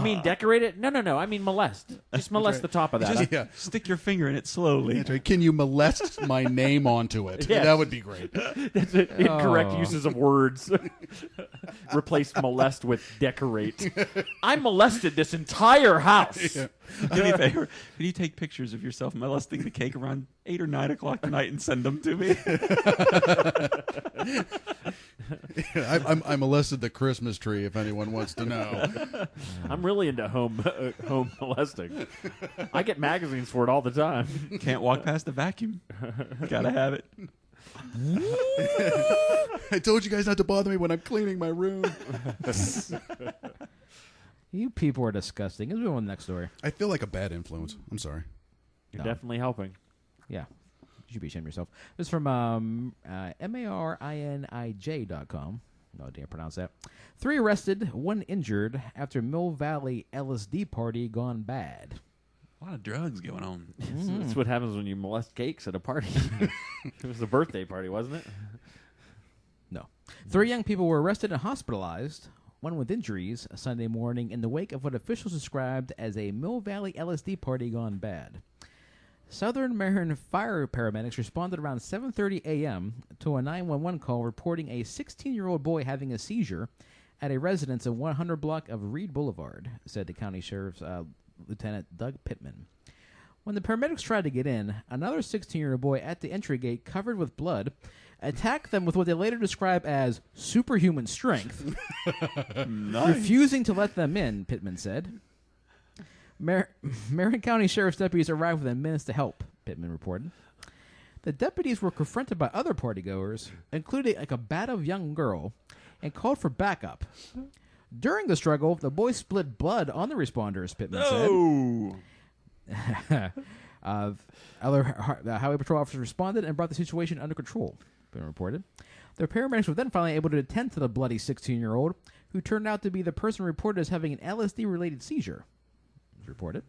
mean decorate it? No. I mean molest. Just molest the top of that. Just Yeah. stick your finger in it slowly. That's right. Can you molest my name onto it? Yes. That would be great. That's it. Incorrect uses of words. Replace molest with decorate. I molested this entire house. Yeah. Do me a favor. Can you take pictures of yourself molesting the cake around 8 or 9 o'clock tonight and send them to me? I molested the Christmas tree, if anyone wants to know. I'm really into home molesting. I get magazines for it all the time. Can't walk past the vacuum. Gotta have it. I told you guys not to bother me when I'm cleaning my room. You people are disgusting. Let's move on to the next story. I feel like a bad influence. I'm sorry. You're No. definitely helping. Yeah. You should be ashamed of yourself. This is from marinij.com. No, I didn't pronounce that. 3 arrested, 1 injured after Mill Valley LSD party gone bad. A lot of drugs going on. That's what happens when you molest cakes at a party. It was a birthday party, wasn't it? No. 3 young people were arrested and hospitalized, 1 with injuries, Sunday morning in the wake of what officials described as a Mill Valley LSD party gone bad. Southern Marin fire paramedics responded around 7:30 a.m. to a 911 call reporting a 16-year-old boy having a seizure at a residence of 100 block of Reed Boulevard, said the county sheriff's Lieutenant Doug Pittman. When the paramedics tried to get in, another 16-year-old boy at the entry gate covered with blood attacked them with what they later described as superhuman strength, refusing to let them in, Pittman said. Marin County Sheriff's deputies arrived within minutes to help, Pittman reported. The deputies were confronted by other partygoers, including a combative young girl, and called for backup. During the struggle, the boys split blood on the responders, Pittman said. Other highway patrol officers responded and brought the situation under control, Pittman reported. The paramedics were then finally able to attend to the bloody 16-year-old, who turned out to be the person reported as having an LSD-related seizure, reported.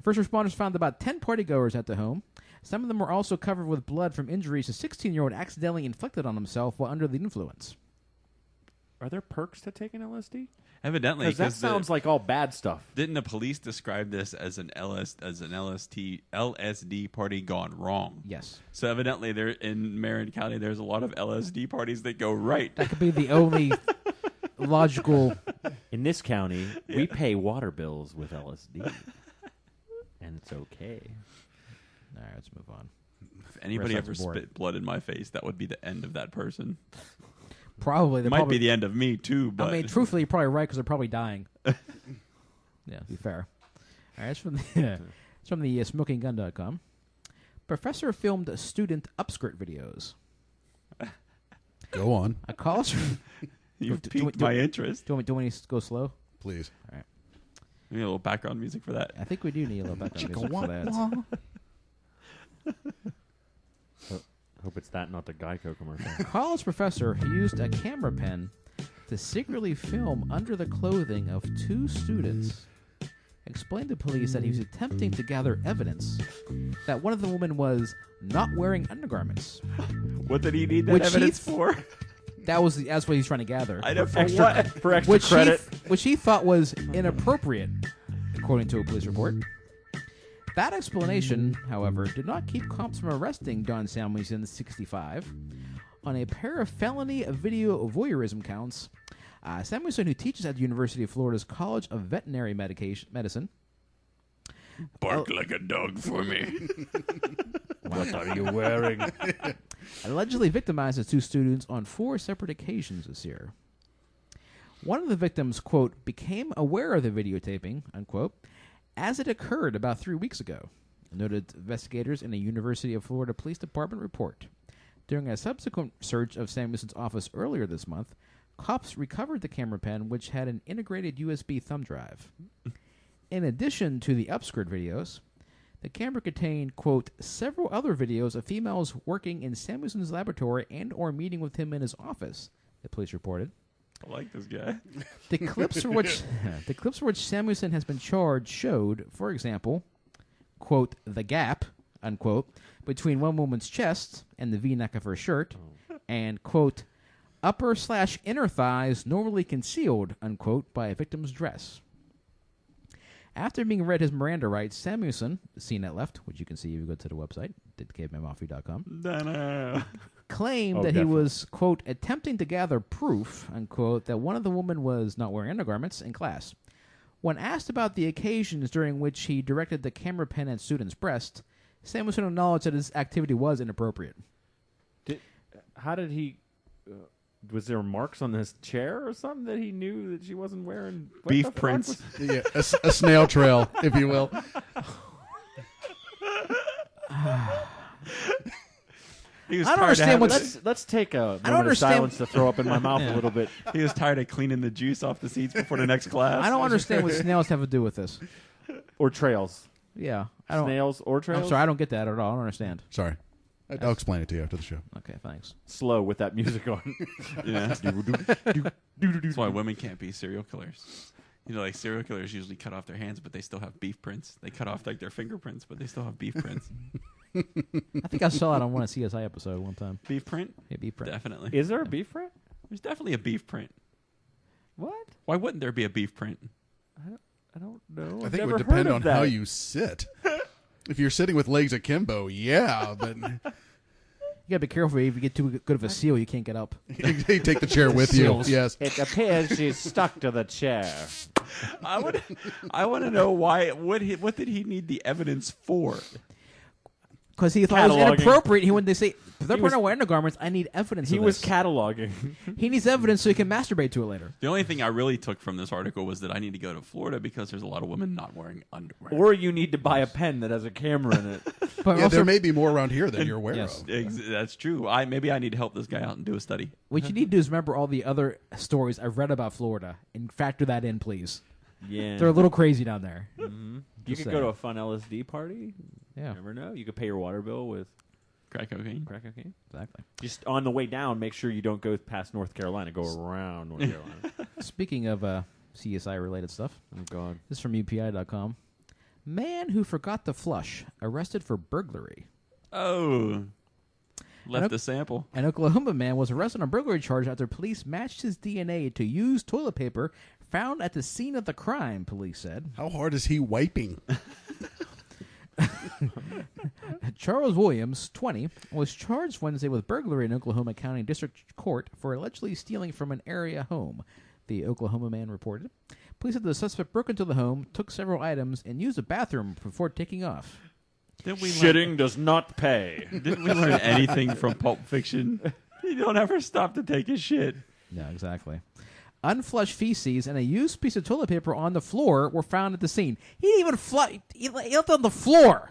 First responders found about 10 partygoers at the home. Some of them were also covered with blood from injuries a 16-year-old accidentally inflicted on himself while under the influence. Are there perks to taking LSD? Evidently, Because that sounds like all bad stuff. Didn't the police describe this as an LSD party gone wrong? Yes. So evidently, there in Marin County, there's a lot of LSD parties that go right. That could be the only logical... In this county, we pay water bills with LSD. And it's okay. All right, let's move on. If anybody Rest ever of the board. spit blood in my face, that would be the end of that person. Probably. It might be the end of me too. But I mean, truthfully, you're probably right because they're probably dying. Yeah, to be fair. All right, it's from the smokinggun.com. Professor filmed student upskirt videos. Go on, A college. You've piqued my interest. Do you want me to go slow? please. All right. We need a little background music for that. I think we do need a little background music for that. Hope it's that, not the Geico commercial. A college professor used a camera pen to secretly film under the clothing of two students. Explained to police that he was attempting to gather evidence that one of the women was not wearing undergarments. What did he need that Which he evidence for? That's what he's trying to gather. I know for Extra what? for extra credit. Which he thought was inappropriate, according to a police report. That explanation, however, did not keep cops from arresting Don Samuelson, 65, on a pair of felony video voyeurism counts. Samuelson, who teaches at the University of Florida's College of Veterinary Medicine. Bark like a dog for me. What are you wearing? Allegedly victimized the two students on 4 separate occasions this year. One of the victims, quote, became aware of the videotaping, unquote, as it occurred about 3 weeks ago, noted investigators in a University of Florida Police Department report. During a subsequent search of Samuelson's office earlier this month, cops recovered the camera pen, which had an integrated USB thumb drive. In addition to the upskirt videos, the camera contained, quote, several other videos of females working in Samuelson's laboratory and or meeting with him in his office, the police reported. I like this guy. The clips for which Samuelson has been charged showed, for example, quote, the gap, unquote, between one woman's chest and the V-neck of her shirt, and, quote, upper/inner thighs normally concealed, unquote, by a victim's dress. After being read his Miranda rights, Samuelson, the CNET left, which you can see if you go to the website, cavemanmafia.com, claimed that he was, quote, attempting to gather proof, unquote, that one of the women was not wearing undergarments in class. When asked about the occasions during which he directed the camera pen at students' breast, Samuelson acknowledged that his activity was inappropriate. How did he... was there marks on his chair or something that he knew that she wasn't wearing? Beef prints. Yeah, a snail trail, if you will. He was I don't tired of understand having what's- it. Let's take a moment of understand- silence to throw up in my mouth a little bit. He was tired of cleaning the juice off the seats before the next class. I don't understand what snails have to do with this. Or trails. Yeah, I don't. Snails or trails? I'm sorry, I don't get that at all. I don't understand. Sorry. I'll explain it to you after the show. Okay, thanks. Slow with that music on. Yeah. That's why women can't be serial killers. You know, like serial killers usually cut off their hands, but they still have beef prints. They cut off like their fingerprints, but they still have beef prints. I think I saw it on one CSI episode one time. Beef print? Yeah, beef print. Definitely. Is there a beef print? There's definitely a beef print. What? Why wouldn't there be a beef print? I don't know. I I've think it never would depend heard of on that. how you sit. If you're sitting with legs akimbo, yeah, but You gotta be careful. If you get too good of a seal, you can't get up. you take the chair with you. Yes. It appears she's stuck to the chair. I want to know why. What did he need the evidence for? Because he thought it was Cataloging. inappropriate. When they say, if they're He was- wearing undergarments, I need evidence He of was this. cataloging. He needs evidence so he can masturbate to it later. The only thing I really took from this article was that I need to go to Florida because there's a lot of women not wearing underwear. Or you need to buy a pen that has a camera in it. But Yeah, also, there may be more around here than you're aware Yes. of. That's true. Maybe I need to help this guy out and do a study. what you need to do is remember all the other stories I've read about Florida and factor that in, please. Yeah. They're a little crazy down there. You Just could saying. go to a fun LSD party. Yeah, You never know. You could pay your water bill with Crack cocaine. crack cocaine. exactly. Just on the way down, make sure you don't go past North Carolina. Go around North Carolina. Speaking of CSI-related stuff, Oh, God. this is from UPI.com. Man who forgot to flush, arrested for burglary. Oh, left Nope. the sample. An Oklahoma man was arrested on a burglary charge after police matched his DNA to used toilet paper found at the scene of the crime, police said. How hard is he wiping? Charles Williams, 20, was charged Wednesday with burglary in Oklahoma County District Court for allegedly stealing from an area home, the Oklahoma man reported. Police said the suspect broke into the home, took several items, and used a bathroom before taking off. Shitting does not pay. Didn't we learn anything from Pulp Fiction? You don't ever stop to take a shit. Yeah, exactly. unflushed feces, and a used piece of toilet paper on the floor were found at the scene. He didn't even flush. He left on the floor.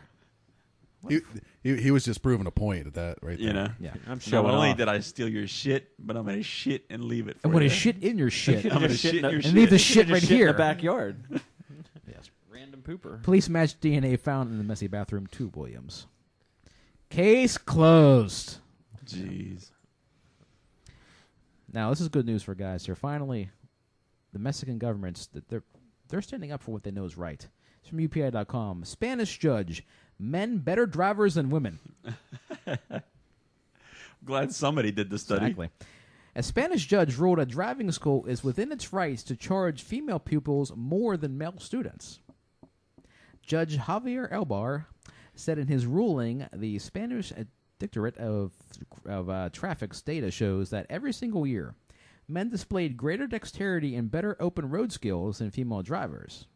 He was just proving a point at that right there. You know? Yeah. I'm Not showing only off. did I steal your shit, but I'm going to shit and leave it for I'm going you. to shit in your shit. I'm going to shit in your and shit. leave the You shit just right in here. the backyard. Yes. Random pooper. Police matched DNA found in the messy bathroom to Williams. Case closed. Jeez. Now, this is good news for guys here. Finally, the Mexican government's they're standing up for what they know is right. It's from UPI.com. Spanish judge: men better drivers than women. Glad somebody did the study. Exactly. A Spanish judge ruled a driving school is within its rights to charge female pupils more than male students. Judge Javier Elbar said in his ruling, the Spanish Dictorate of Traffic's data shows that every single year, men displayed greater dexterity and better open road skills than female drivers,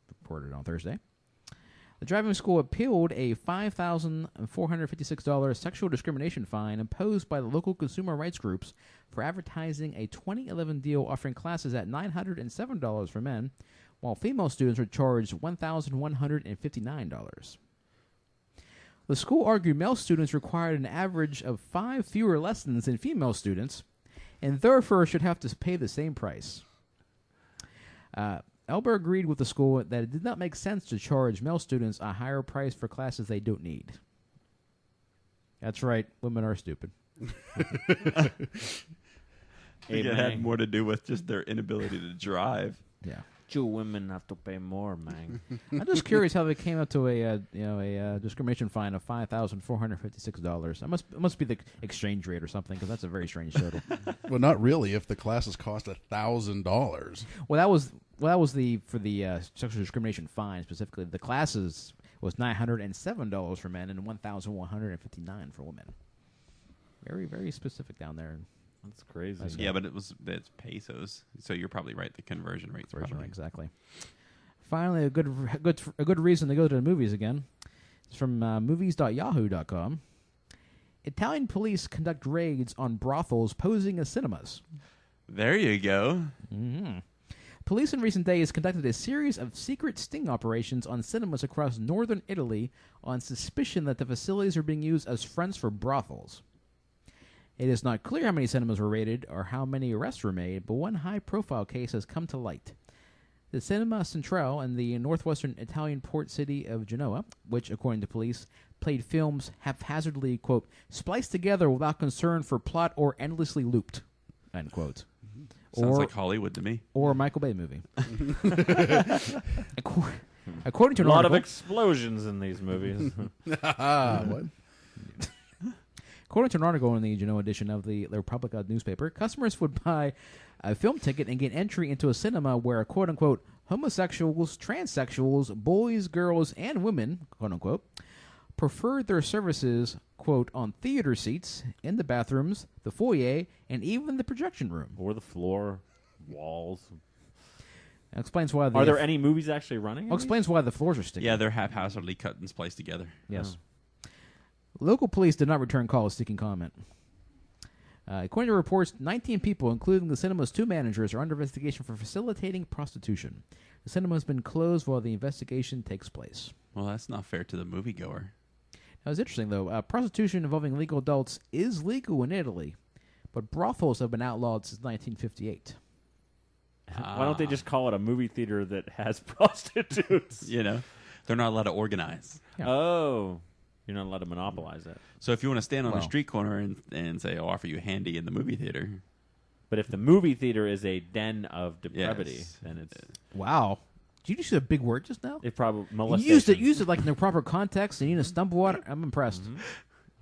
reported on Thursday. The driving school appealed a $5,456 sexual discrimination fine imposed by the local consumer rights groups for advertising a 2011 deal offering classes at $907 for men, while female students were charged $1,159. The school argued male students required an average of 5 fewer lessons than female students, and therefore should have to pay the same price. Elber agreed with the school that it did not make sense to charge male students a higher price for classes they don't need. That's right, women are stupid. I think it had more to do with just their inability to drive. Yeah. You women have to pay more, man. I'm just curious how they came up to a discrimination fine of $5,456. It must be the exchange rate or something, because that's a very strange total. Well, not really. If the classes cost $1,000. Well, that was for the sexual discrimination fine specifically. The classes was $907 for men and $1,159 for women. Very, very specific down there. That's crazy. Yeah, but it's pesos, so you're probably right. The conversion rate's probably Exactly. Finally, a good reason to go to the movies again. It's from movies.yahoo.com. Italian police conduct raids on brothels posing as cinemas. There you go. Mm-hmm. Police in recent days conducted a series of secret sting operations on cinemas across northern Italy on suspicion that the facilities are being used as fronts for brothels. It is not clear how many cinemas were raided or how many arrests were made, but one high-profile case has come to light. The Cinema Centrale in the northwestern Italian port city of Genoa, which, according to police, played films haphazardly, quote, spliced together without concern for plot or endlessly looped, end quote. Sounds like Hollywood to me. Or a Michael Bay movie. According to an a lot article, of explosions in these movies. What? According to an article in the Genoa edition of the Repubblica newspaper, customers would buy a film ticket and get entry into a cinema where, quote-unquote, homosexuals, transsexuals, boys, girls, and women, quote-unquote, preferred their services, quote, on theater seats, in the bathrooms, the foyer, and even the projection room. Or the floor, walls. That explains why Are there any movies actually running? Explains why the floors are sticky. Yeah, they're haphazardly cut and spliced together. Yes. Local police did not return calls seeking comment. According to reports, 19 people, including the cinema's 2 managers, are under investigation for facilitating prostitution. The cinema has been closed while the investigation takes place. Well, that's not fair to the moviegoer. Now, it's interesting, though. Prostitution involving legal adults is legal in Italy, but brothels have been outlawed since 1958. Why don't they just call it a movie theater that has prostitutes? You know, they're not allowed to organize. Yeah. Oh. You're not allowed to monopolize it. So if you want to stand on a street corner and say, I'll offer you a handy in the movie theater. But if the movie theater is a den of depravity, then it's... Wow. Did you just use a big word just now? It probably You molestation. used it like in the proper context, and you didn't stumble on it. I'm impressed.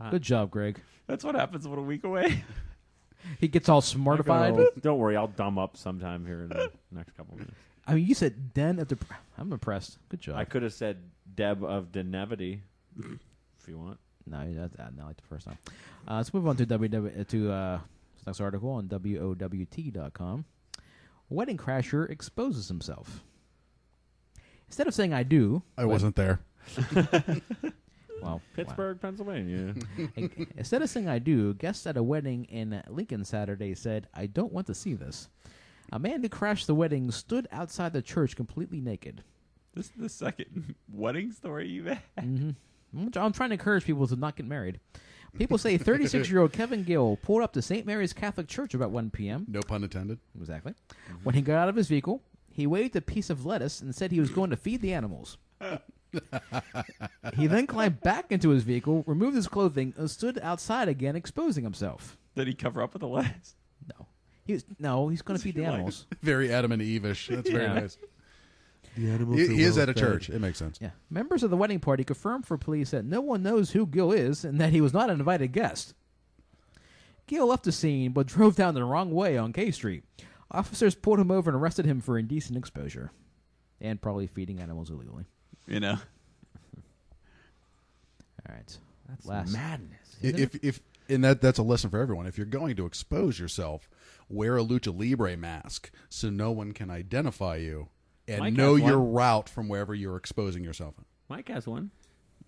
Good job, Greg. That's what happens when a week away. He gets all smartified. Don't worry, I'll dumb up sometime here in the next couple minutes. I mean, you said den of I'm impressed. Good job. I could have said Deb of Denevity, if you want. No, that's not like the first time. Let's move on to this next article on WOWT.com. Wedding crasher exposes himself. Instead of saying I do... I wasn't there. Well, Pittsburgh, Pennsylvania. Instead of saying I do, guests at a wedding in Lincoln Saturday said, I don't want to see this. A man who crashed the wedding stood outside the church completely naked. This is the second wedding story you've had. I'm trying to encourage people to not get married. People say 36-year-old Kevin Gill pulled up to St. Mary's Catholic Church about 1 p.m. No pun intended. Exactly. When he got out of his vehicle, he waved a piece of lettuce and said he was going to feed the animals. He then climbed back into his vehicle, removed his clothing, and stood outside again, exposing himself. Did he cover up with the lettuce? No. He's going to feed the animals. Very Adam and Eve-ish. That's very Yeah. nice. He is at a church. It makes sense. Yeah. Members of the wedding party confirmed for police that no one knows who Gill is and that he was not an invited guest. Gill left the scene but drove down the wrong way on K Street. Officers pulled him over and arrested him for indecent exposure and probably feeding animals illegally. You know. All right. That's madness. If and that's a lesson for everyone. If you're going to expose yourself, wear a lucha libre mask so no one can identify you and Mike know has your one. route from wherever you're exposing yourself. Mike has one.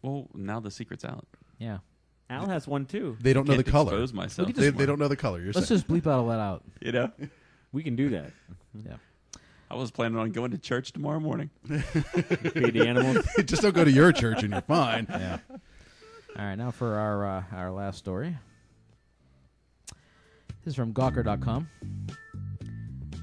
Well, now the secret's out. Yeah. Al has one too. They don't know the Can't color. expose myself. We can They don't know the color. You're Let's saying. just bleep all that out. You know. We can do that. Yeah. I was planning on going to church tomorrow morning. Feed the animals. Just don't go to your church and you're fine. Yeah. All right, now for our last story. This is from Gawker.com.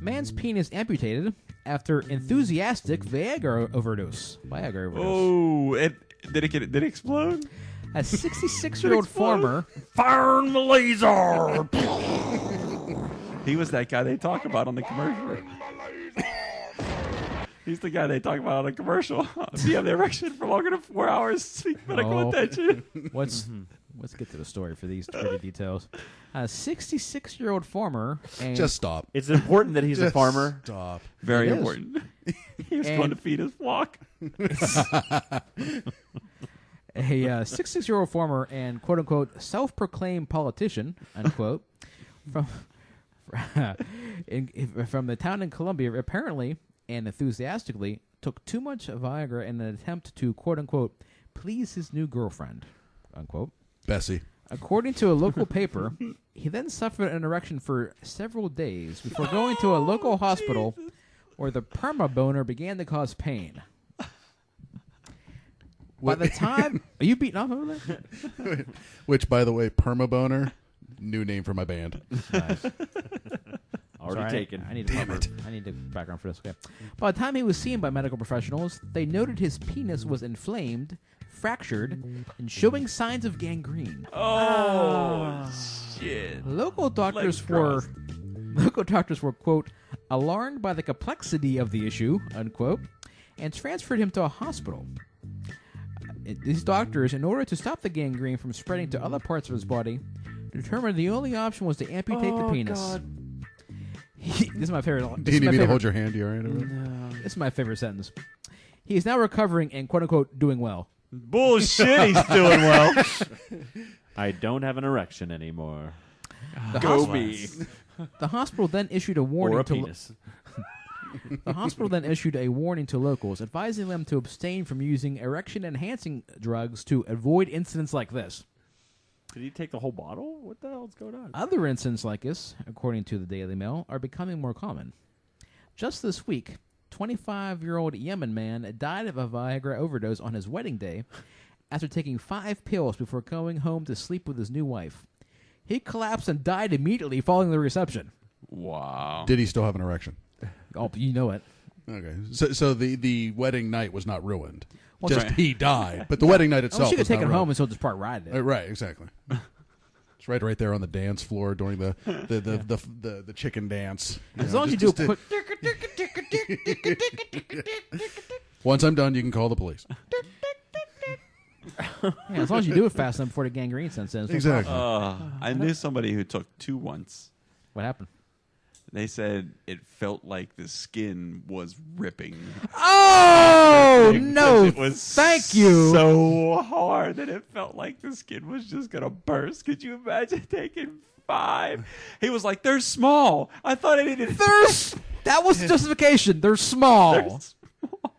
Man's penis amputated after enthusiastic Viagra overdose. Oh, did it explode? A 66-year-old farmer. Burn the laser. He was that guy they talk about on the commercial. He's the guy they talk about on the commercial. If you have the erection for longer than 4 hours, seek medical attention. Let's get to the story for these pretty details. A 66-year-old farmer. And Just stop. It's important that he's a Just farmer. Stop. Very It is. important. He was And- going to feed his flock. A 66-year-old farmer and quote-unquote self-proclaimed politician, unquote, from the town in Colombia apparently and enthusiastically took too much Viagra in an attempt to quote-unquote please his new girlfriend, unquote. Bessie. According to a local paper, he then suffered an erection for several days before going to a local hospital where the perma-boner began to cause pain. By the time... Are you beating off over there? Which, by the way, Permaboner, new name for my band. Nice. Already Sorry, taken. I need the background for this. Okay. By the time he was seen by medical professionals, they noted his penis was inflamed, fractured, and showing signs of gangrene. Oh, shit. Local doctors crossed. were quote alarmed by the complexity of the issue, unquote, and transferred him to a hospital. These doctors, in order to stop the gangrene from spreading to other parts of his body, determined the only option was to amputate the penis. God. This is my favorite. Do you need me to hold your hand? You all right over there? This is my favorite sentence. He is now recovering and quote unquote doing well. Bullshit, he's doing well. I don't have an erection anymore. Go me. The hospital then issued a warning Or a to penis. the hospital then issued a warning to locals, advising them to abstain from using erection-enhancing drugs to avoid incidents like this. Did he take the whole bottle? What the hell's going on? Other incidents like this, according to the Daily Mail, are becoming more common. Just this week, 25-year-old Yemen man died of a Viagra overdose on his wedding day after taking 5 pills before going home to sleep with his new wife. He collapsed and died immediately following the reception. Wow. Did he still have an erection? Oh, you know it. Okay. So the wedding night was not ruined. Well, Just right. he died. But the wedding night Oh, itself she could was take not it ruined. home and still just part ride it. Right, exactly. It's right there on the dance floor during the chicken dance. As long as you do a quick... Once I'm done, you can call the police. Yeah, as long as you do it fast enough before the gangrene sets in. it's no Exactly. problem. I knew somebody who took 2 once. What happened? They said it felt like the skin was ripping. Oh, Because no. It was Thank you. so hard that it felt like the skin was just going to burst. Could you imagine taking 5? He was like, they're small. I thought I needed... That was the justification. They're small. They're small.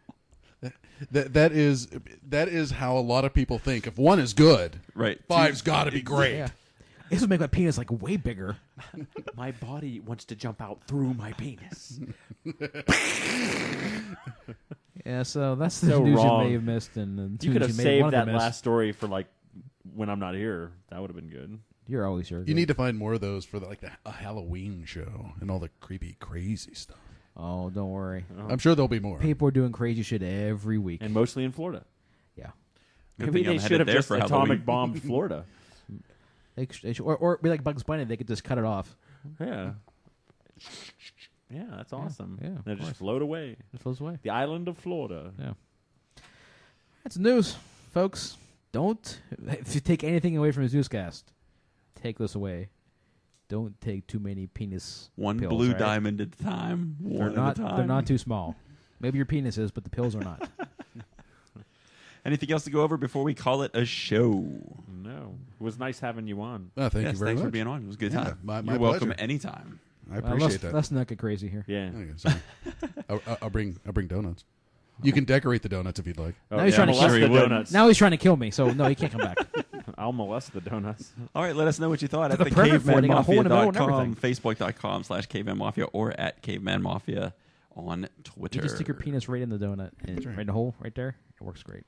That is how a lot of people think. If 1 is good, Right. 5's got to be great. Yeah. This would make my penis like way bigger. My body wants to jump out through my penis. Yeah, so that's the So news wrong. you may have missed. And the You could tunes have may saved wanted to that miss. last story for like when I'm not here. That would have been good. You're always here. You need to find more of those for a Halloween show and all the creepy, crazy stuff. Oh, don't worry. I'm sure there'll be more. People are doing crazy shit every week. And mostly in Florida. Yeah. Good Maybe thing I'm they headed should have there just for atomic Halloween. bombed Florida. Or be like Bugs Bunny. They could just cut it off. Yeah. Yeah, that's awesome. yeah, of They just course. float away. It flows away. The island of Florida. Yeah. That's news, folks. Don't, if you take anything away from his newscast, take this away. Don't take too many penis One pills, blue right? diamond at a time. One at a time. They're not too small. Maybe your penis is, but the pills are not. Anything else to go over before we call it a show? No. It was nice having you on. Oh, thank Yes, you very thanks much. for being on. It was a good Yeah, time. my You're welcome pleasure. anytime. I appreciate that. Let's not get crazy here. Yeah. Okay, sorry. I'll bring donuts. You can decorate the donuts if you'd like. Oh, Now he's trying to molest kill the me. donuts. Now he's trying to kill me, so no, he can't come back. I'll molest the donuts. All right, let us know what you thought Took at a the permit for it. They got a hole in the middle and cavemanmafia.com, facebook.com/cavemanmafia, or at cavemanmafia on Twitter. You just stick your penis right in the donut, and right in the hole right there. It works great.